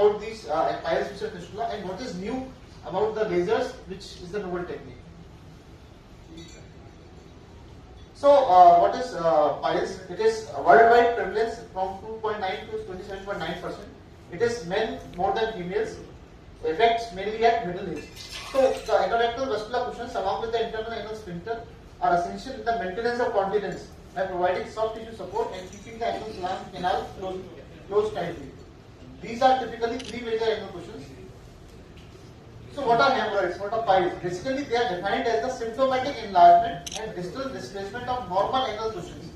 about these piles which are fistula and what is new about the lasers, which is the novel technique. So, what is piles? It is worldwide prevalence from 2.9 to 27.9%. It is men more than females. Effects mainly at middle age. So, the endorectal vascular cushions along with the internal anal sphincter are essential in the maintenance of continence by providing soft tissue support and keeping the anal canal closed tightly. These are typically three major anal cushions. So what are hemorrhoids? What are piles? Basically, they are defined as the symptomatic enlargement and distal displacement of normal anal cushions.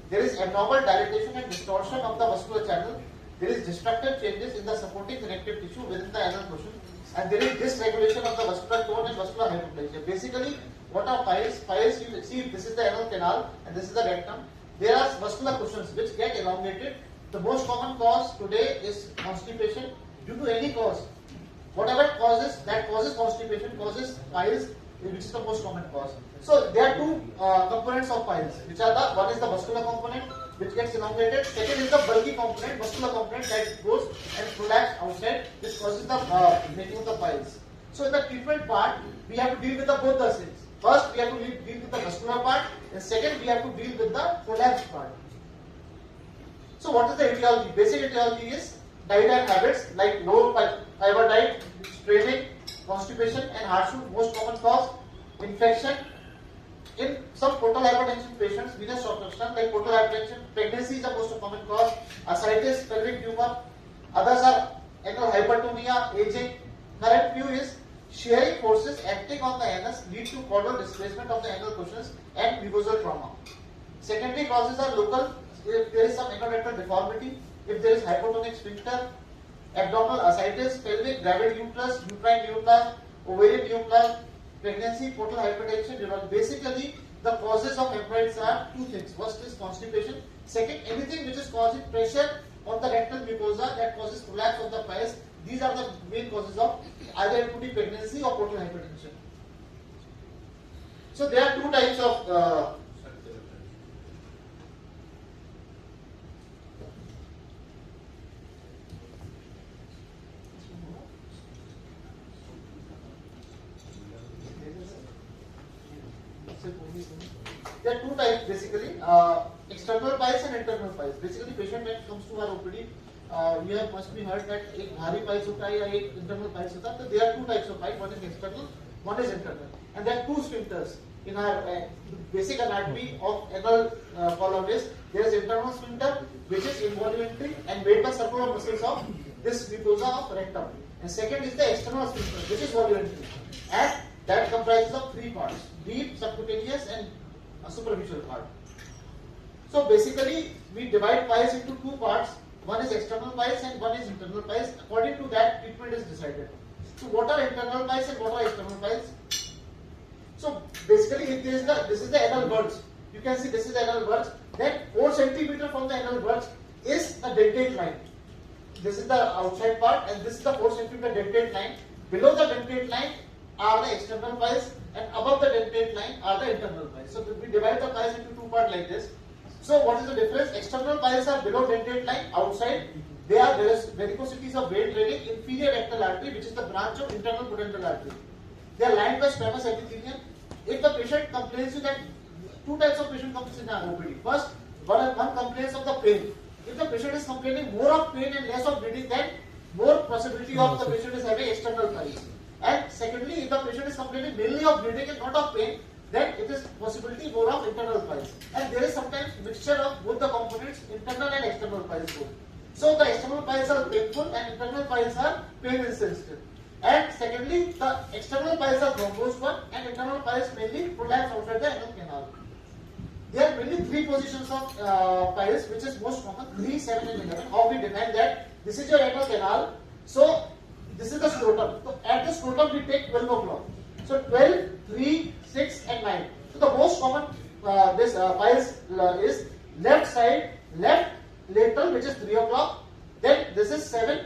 There is abnormal dilatation and distortion of the vascular channel. There is destructive changes in the supporting connective tissue within the anal cushion, and there is dysregulation of the vascular tone and vascular hyperplasia. Basically, what are piles? Piles, you see, this is the anal canal and this is the rectum. There are vascular cushions which get elongated. The most common cause today is constipation due to any cause. Whatever causes constipation causes piles, which is the most common cause. So there are two components of piles, which are one is the vascular component, which gets elongated. Second is the bulky component, vascular component, that goes and prolapse outside, which causes the making of the piles. So in the treatment part, we have to deal with both the things. First, we have to deal with the vascular part, and second, we have to deal with the prolapse part. So what is the etiology? Basic etiology is diet and habits like low fiber diet, straining, constipation, and hardship. Most common cause infection. In some portal hypertension patients, venous obstruction like portal hypertension, pregnancy is the most common cause. Ascites, pelvic tumor. Others are anal hypertonia, aging. Current view is shearing forces acting on the anus lead to caudal displacement of the anal cushions and mucosal trauma. Secondary causes are local. If there is some endorectal deformity, if there is hypotonic sphincter, abdominal ascites, pelvic, gravid uterus, uterine neoplasm, ovarian neoplasm, pregnancy, portal hypertension. Basically, the causes of hemorrhoids are two things. First is constipation. Second, anything which is causing pressure on the rectal mucosa that causes collapse of the piles. These are the main causes of either it could be pregnancy or portal hypertension. So there are two types of there are two types basically, external piles and internal piles. Basically, patient when comes to our OPD, you have must be heard that एक भारी piles होता है या एक internal piles होता है. So there are two types of piles. One is external, one is internal, and there are two sphincters in our basic anatomy of anal column. Is there is internal sphincter which is involuntary and made by circular muscles of this mucosa of rectum, and second is the external sphincter which is voluntary, and that comprises of three parts: deep, subcutaneous, and a superficial part. So basically, we divide piles into two parts. One is external piles and one is internal piles. According to that, treatment is decided. So what are internal piles and what are external piles? So basically, if this is the anal verge, you can see this is the anal verge. Then 4 cm from the anal verge is a dentate line. This is the outside part, and this is the 4 cm dentate line. Below the dentate line are the external piles, and above the dentate line are the internal piles. So we divide the piles into two parts like this. So what is the difference? External piles are below dentate line, outside. There is varicosities of vein draining inferior rectal artery, which is the branch of internal pudendal artery. They are lined by squamous epithelium. If the patient complains that two types of patient comes in our OPD. First, one complains of the pain. If the patient is complaining more of pain and less of bleeding, then more possibility of the patient is having external piles. And secondly, if the patient is complaining mainly of bleeding and not of pain, then it is possibility more of internal piles. And there is sometimes mixture of both the components, internal and external piles both. So the external piles are painful and internal piles are pain insensitive. And secondly, the external piles are thrombosed one and internal piles mainly prolapse outside the anal canal. There are mainly three positions of piles, which is most common: 3, 7, and 11. How we define that? This is your anal canal. So this is the scrotum. So at the scrotum we take 12 o'clock. So 12, 3, 6, and 9. So the most common piles is left side, left lateral, which is 3 o'clock. Then this is 7,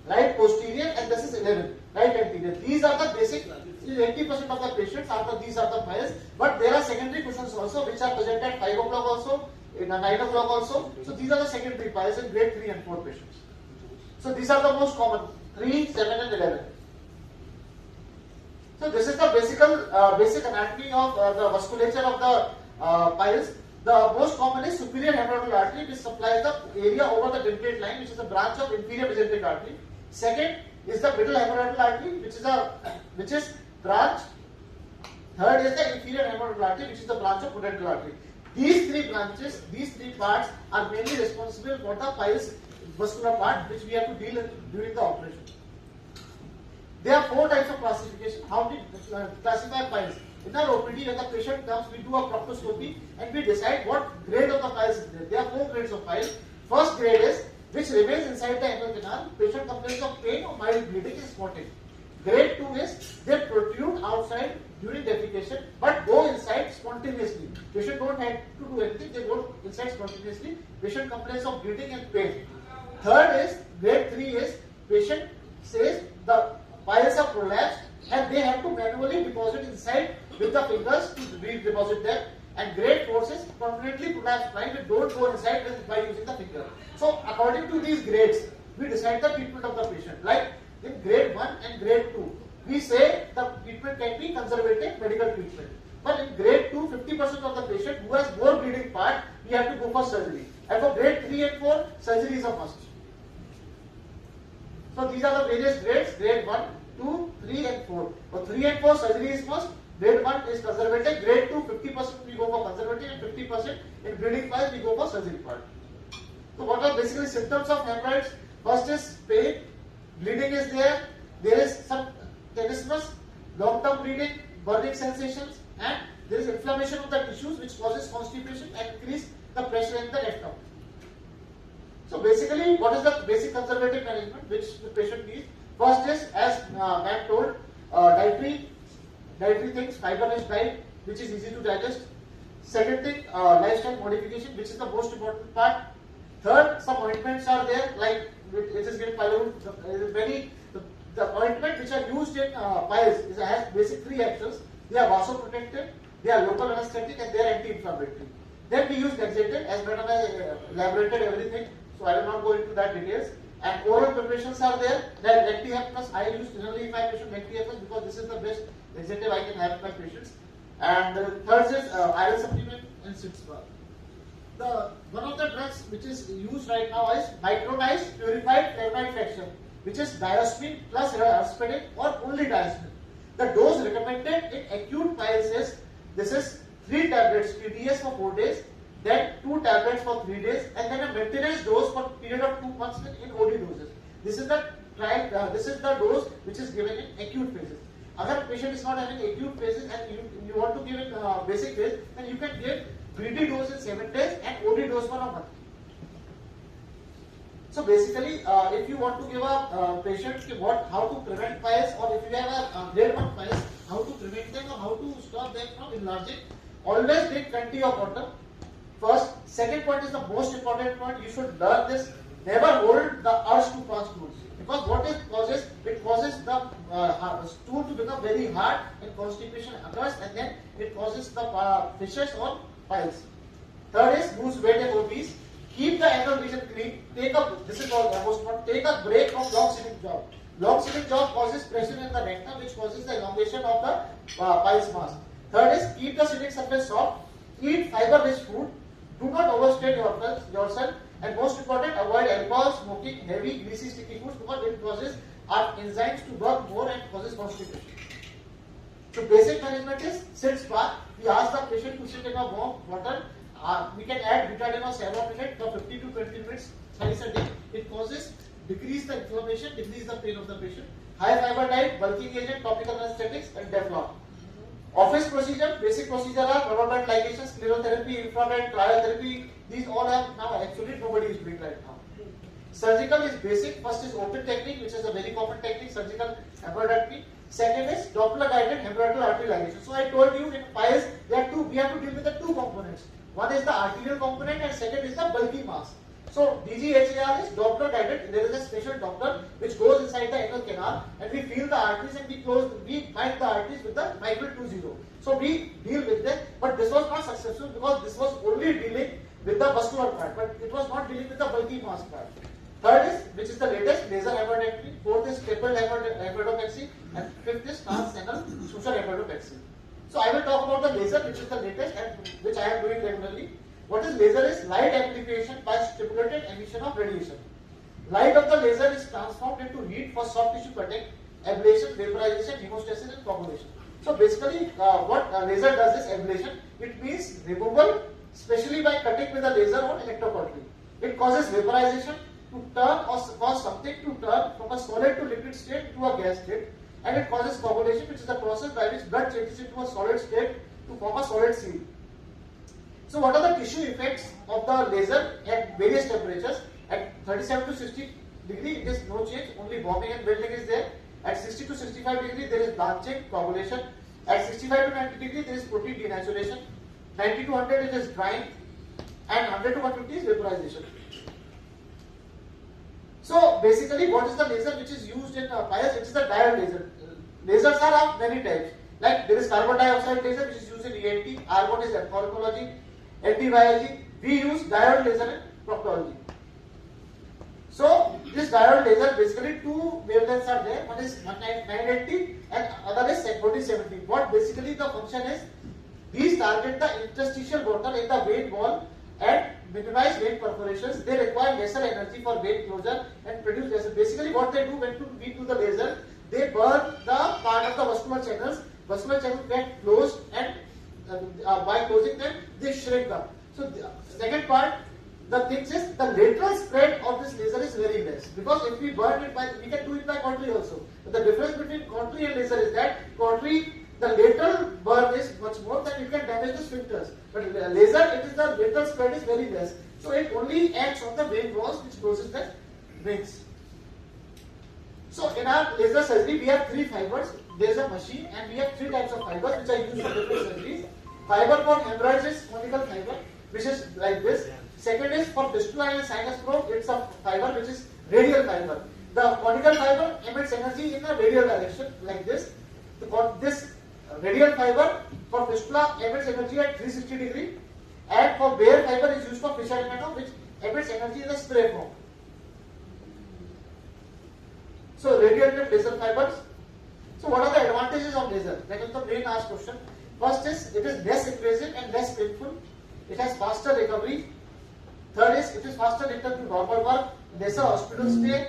right posterior, and this is 11, right anterior. These are the basic. 80% of the patients after these are the piles, but there are secondary cushions also which are present at 5 o'clock also, in 9 o'clock also. So these are the secondary piles in grade 3 and 4 patients. So these are the most common 3, 7 and 11. So this is the basic anatomy of the vasculature of the piles. The most common is superior hemorrhageal artery, which supplies the area over the dentate line, which is a branch of inferior mesenteric artery. Second is the middle hemorrhageal artery, which is branch. Third is the inferior hemorrhageal artery, which is the branch of pudendal artery. These three branches, these three parts are mainly responsible for the piles vascular part, which we have to deal with during the operation. There are 4 types of classification. How we classify piles? In our OPD, when the patient comes, we do a proctoscopy and we decide what grade of the piles is there. There are 4 grades of piles. First grade is which remains inside the anal canal. Patient complains of pain or mild bleeding is spotted. Grade 2 is they protrude outside during defecation but go inside spontaneously. Patient don't have to do anything, they go inside spontaneously. Patient complains of bleeding and pain. Third is, grade 3 is patient says the piles are prolapsed and they have to manually deposit inside with the fingers to redeposit them. And grade 4 is permanently prolapsed piles which don't go inside by using the finger. So according to these grades, we decide the treatment of the patient. Like in grade 1 and grade 2, we say the treatment can be conservative medical treatment. But in grade 2, 50% of the patient who has more bleeding part, we have to go for surgery. And for grade 3 and 4, surgery is a must. So these are the various grades, grade 1, 2, 3 and 4. For 3 and 4, surgery is must. Grade 1 is conservative. Grade 2, 50% we go for conservative and 50% in bleeding piles we go for surgery part. So what are basically symptoms of hemorrhoids? First is pain, bleeding is there. There is some tenesmus, long-term bleeding, burning sensations, and there is inflammation of the tissues which causes constipation and increase the pressure in the rectum. So basically, what is the basic conservative management which the patient needs? First is, as ma'am told, dietary things, fiber-rich diet, which is easy to digest. Second thing, lifestyle modification, which is the most important part. Third, some ointments are there, like it is given pylorus. The ointment which are used in piles has basic 3 actions. They are vasoprotective, they are local anesthetic, and they are anti-inflammatory. Then we use Dexatil, as madam has elaborated everything, so I will not go into that details. And oral preparations are there. Then Lacti-Hep Plus, I use generally in my patient Lacti-Hep Plus because this is the best Dexatil I can have in my patients. And third is iron supplement and SITS bar. One of the drugs which is used right now is micronized purified termite fraction, which is diosmin plus aspirin or only diosmin. The dose recommended in acute piles is, this is 3 tablets PDS for 4 days, then 2 tablets for 3 days, and then a maintenance dose for a period of 2 months in OD doses. This is the dose which is given in acute phases. If patient is not having acute phases and you want to give it basic phase, then you can give BD dose in 7 days and OD dose for a month. So basically, if you want to give a patient how to prevent piles, or if you have a grade 1 piles, how to prevent them or how to stop them from enlarging, always drink plenty of water. First, second point is the most important point. You should learn this. Never hold the urge to pass stools, because what it causes? It causes the stool to become very hard and constipation occurs, and then it causes the fissures or piles. Third is lose weight and obese. Keep the anal region clean. Take a break from long sitting job. Long sitting job causes pressure in the rectum, which causes the elongation of the piles mass. Third is keep the sitting surface soft. Eat fiber-rich food. Do not overstrain yourself. And most important, avoid alcohol, smoking, heavy, greasy, sticky foods, because it causes our enzymes to work more and causes constipation. So basic management is SITS bar. We ask the patient to sit in a warm water. We can add betadine or sevoflurane for 50 to 20 minutes twice a day. It causes decrease the inflammation, decrease the pain of the patient. High fiber diet, bulking agent, topical anesthetics, and Teflon. Office procedure, basic procedure are rubber band ligation, sclerotherapy, infrared, cryotherapy. These all have now actually nobody is doing right now. Surgical is basic. First is open technique, which is a very common technique, surgical hemorrhoidectomy. Second is Doppler guided hemorrhoidal artery ligation. So I told you in piles we have to deal with the 2 components. One is the arterial component and second is the bulky mass. So DGHAR is Doppler guided. There is a special Doppler which goes inside the anal canal, and we feel the arteries and we bind the arteries with the micro 20. So we deal with them, but this was not successful because this was only dealing with the vascular part, but it was not dealing with the bulky mass part. Third is, which is the latest, laser hepatectomy. Fourth is triple hepatopexy, and fifth is transcanal suture hepatopexy. So I will talk about the laser, which is the latest and which I am doing regularly. What is laser? Is light amplification by stimulated emission of radiation. Light of the laser is transformed into heat for soft tissue cutting, ablation, vaporization, hemostasis, and coagulation. So basically, what laser does is ablation. It means removal, especially by cutting with a laser on electrocautery. It causes vaporization to turn or cause something to turn from a solid to liquid state to a gas state, and it causes coagulation, which is the process by which blood changes into a solid state to form a solid seal. So what are the tissue effects of the laser at various temperatures? At 37 to 60 degree, it is no change, only bombing and building is there. At 60 to 65 degree, there is blanching, coagulation. At 65 to 90 degree, there is protein denaturation. 90 to 100, it is drying, and 100 to 150 is vaporization. So basically, what is the laser which is used in fires? It is the diode laser. Lasers are of many types. Like there is carbon dioxide laser which is used in ENT, argon is ophthalmology, anti-biology. We use diode laser in proctology. So this diode laser, basically two wavelengths are there. One is 980 and other is 4070. What basically the function is? These target the interstitial bottle in the vein wall and minimize vein perforations. They require lesser energy for vein closure and produce lesser. Basically, what they do when we do the laser, they burn the part of the vascular channels. Vascular channels get closed, and by closing them, they shrink up. So the second part, the thing is the lateral spread of this laser is very less, because if we burn it by, we can do it by cautery also. But the difference between cautery and laser is that cautery, the lateral burn is much more, that it can damage the sphincters. But laser, it is the lateral spread is very less. So it only acts on the vein walls, which closes the veins. So in our laser surgery, we have three fibers. There is a machine, and we have three types of fibers which are used for different surgeries. Fiber for hemorrhoids is conical fiber, which is like this. Second is for fistula and sinus probe, it's a fiber which is radial fiber. The conical fiber emits energy in a radial direction like this. This radial fiber for fistula emits energy at 360 degree, and for bare fiber is used for fissure hematoma, which emits energy in the spray form. So radial and laser fibers. So what are the advantages of laser? That is the main asked question. First is, it is less invasive and less painful. It has faster recovery. Third is, it is faster return to normal work, lesser hospital stay,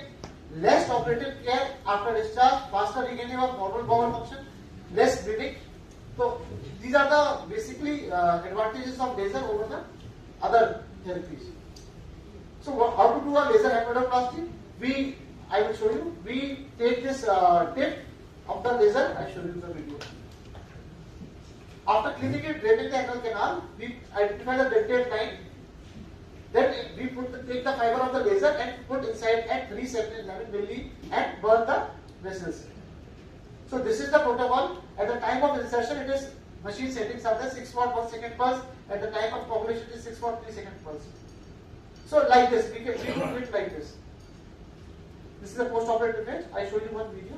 less operative care after discharge, faster regaining of normal bowel function, less bleeding. So these are the basically advantages of laser over the other therapies. So how to do a laser hepatoplasty? I will show you. We take this tip of the laser. I show you the video. After clinically draining the anal canal, we identify the dentate line. Then we take the fiber of the laser and put inside at 311 milli and burn the vessels. So this is the protocol. At the time of insertion, it is machine settings are the 6 watt 1 second pulse. At the time of coagulation, it is 6 watt 3 second pulse. So like this, we do it like this. This is the post-operative image. I show you one video.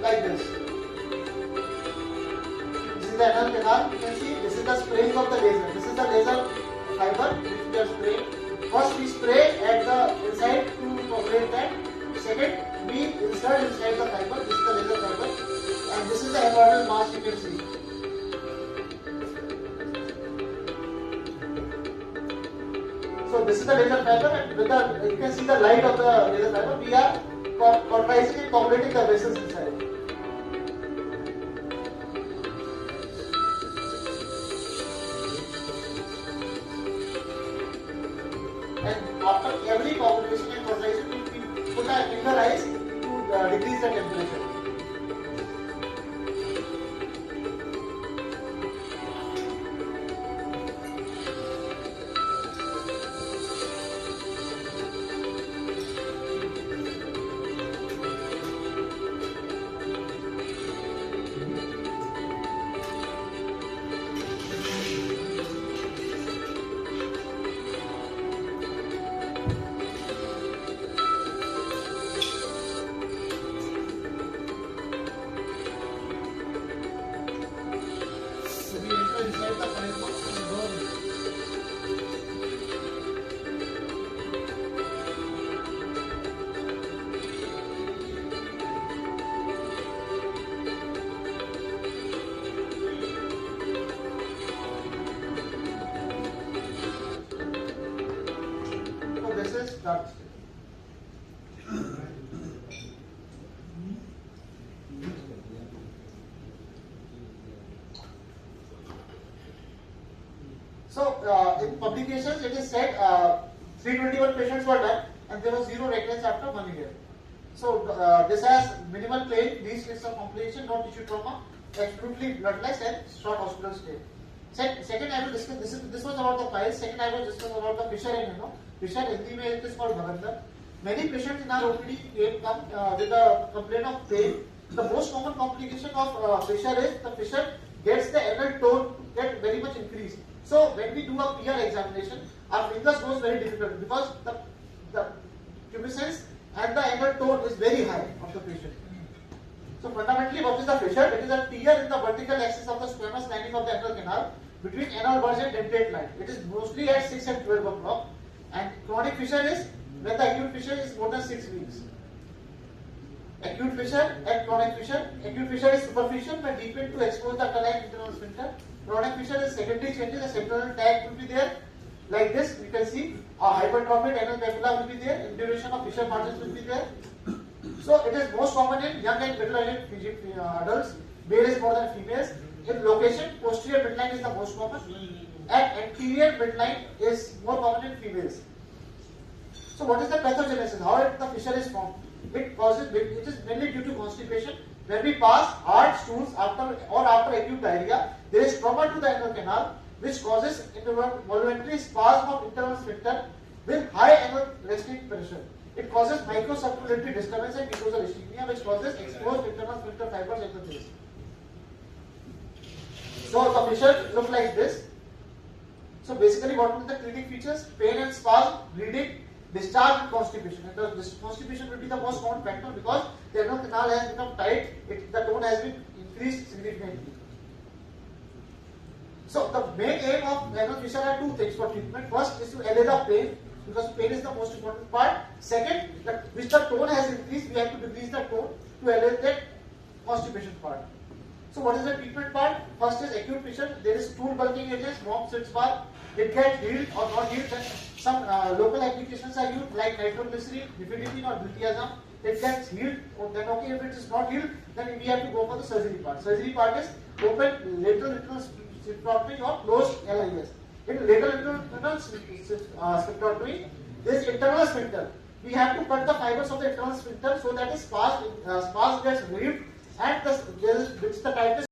Like this. This is the anal canal. You can see this is the spraying of the laser. This is the laser fiber which we are spraying. First we spray at the inside to coagulate that. Second we insert inside the fiber. This is the laser fiber, and this is the hemorrhoidal mass you can see. So this is the laser fiber, and with the you can see the light of the laser fiber. We are cauterizing and coagulating the vessels inside. And after every coagulation and cauterization, we put our finger eyes to decrease the temperature. start. So in publications it is said 321 patients were done and there was zero recurrence after 1 year. So this has minimal pain, least risk of complication, no tissue trauma, absolutely bloodless and short hospital stay. Second, I will discuss. This was about the piles. Second, I will discuss about the fissure and fissure. Hindi mein it is called bhagandar. Many patients in our OPD come with a complaint of pain. The most common complication of fissure is the fissure gets the anal tone get very much increased. So when we do a PR examination, our fingers goes very difficult because the pubescence and the anal tone is very high of the patient. So fundamentally, what is the fissure? It is a tear in the vertical axis of the squamous lining of the anal canal between anal bulge and dentate line. It is mostly at 6 and 12 o'clock. And chronic fissure is when the acute fissure is more than 6 weeks. Acute fissure and chronic fissure. Acute fissure is superficial but deepened to expose the underlying internal sphincter. Chronic fissure is secondary changes. The septal tag will be there. Like this, you can see a hypertrophied anal papilla will be there. Induration of fissure margins will be there. So it is most common in young and middle-aged adults. Male is more than females. In location, posterior midline is the most common, and anterior midline is more common in females. So what is the pathogenesis? How the fissure is formed? It is mainly due to constipation. When we pass hard stools after acute diarrhea, there is trauma to the anal canal, which causes involuntary spasm of internal sphincter with high anal resting pressure. It causes microcirculatory disturbance and mucosal ischemia, which causes exposed internal sphincter fibers at the base. So the fissure look like this. So basically, what are the clinic features? Pain and spasm, bleeding, discharge, and constipation. And this constipation will be the most common factor because the anal canal has become tight. The tone has been increased significantly. So the main aim of anal fissure are two things for treatment. First is to allay the pain, because pain is the most important part. Second, which the tone has increased, we have to decrease the tone to allay that constipation part. So what is the treatment part? First is acute fissure. There is stool bulging agents, MOM, sitz bar. It gets healed or not healed. Then some local applications are used like nitroglycerin, nifedipine or diltiazem. It gets healed. Then okay, if it is not healed, then we have to go for the surgery part. Surgery part is open lateral internal sphincterotomy or closed LIS. In lateral internal sphincterotomy, there is internal sphincter. We have to cut the fibers of the internal sphincter so that is spasm gets relieved and the tightness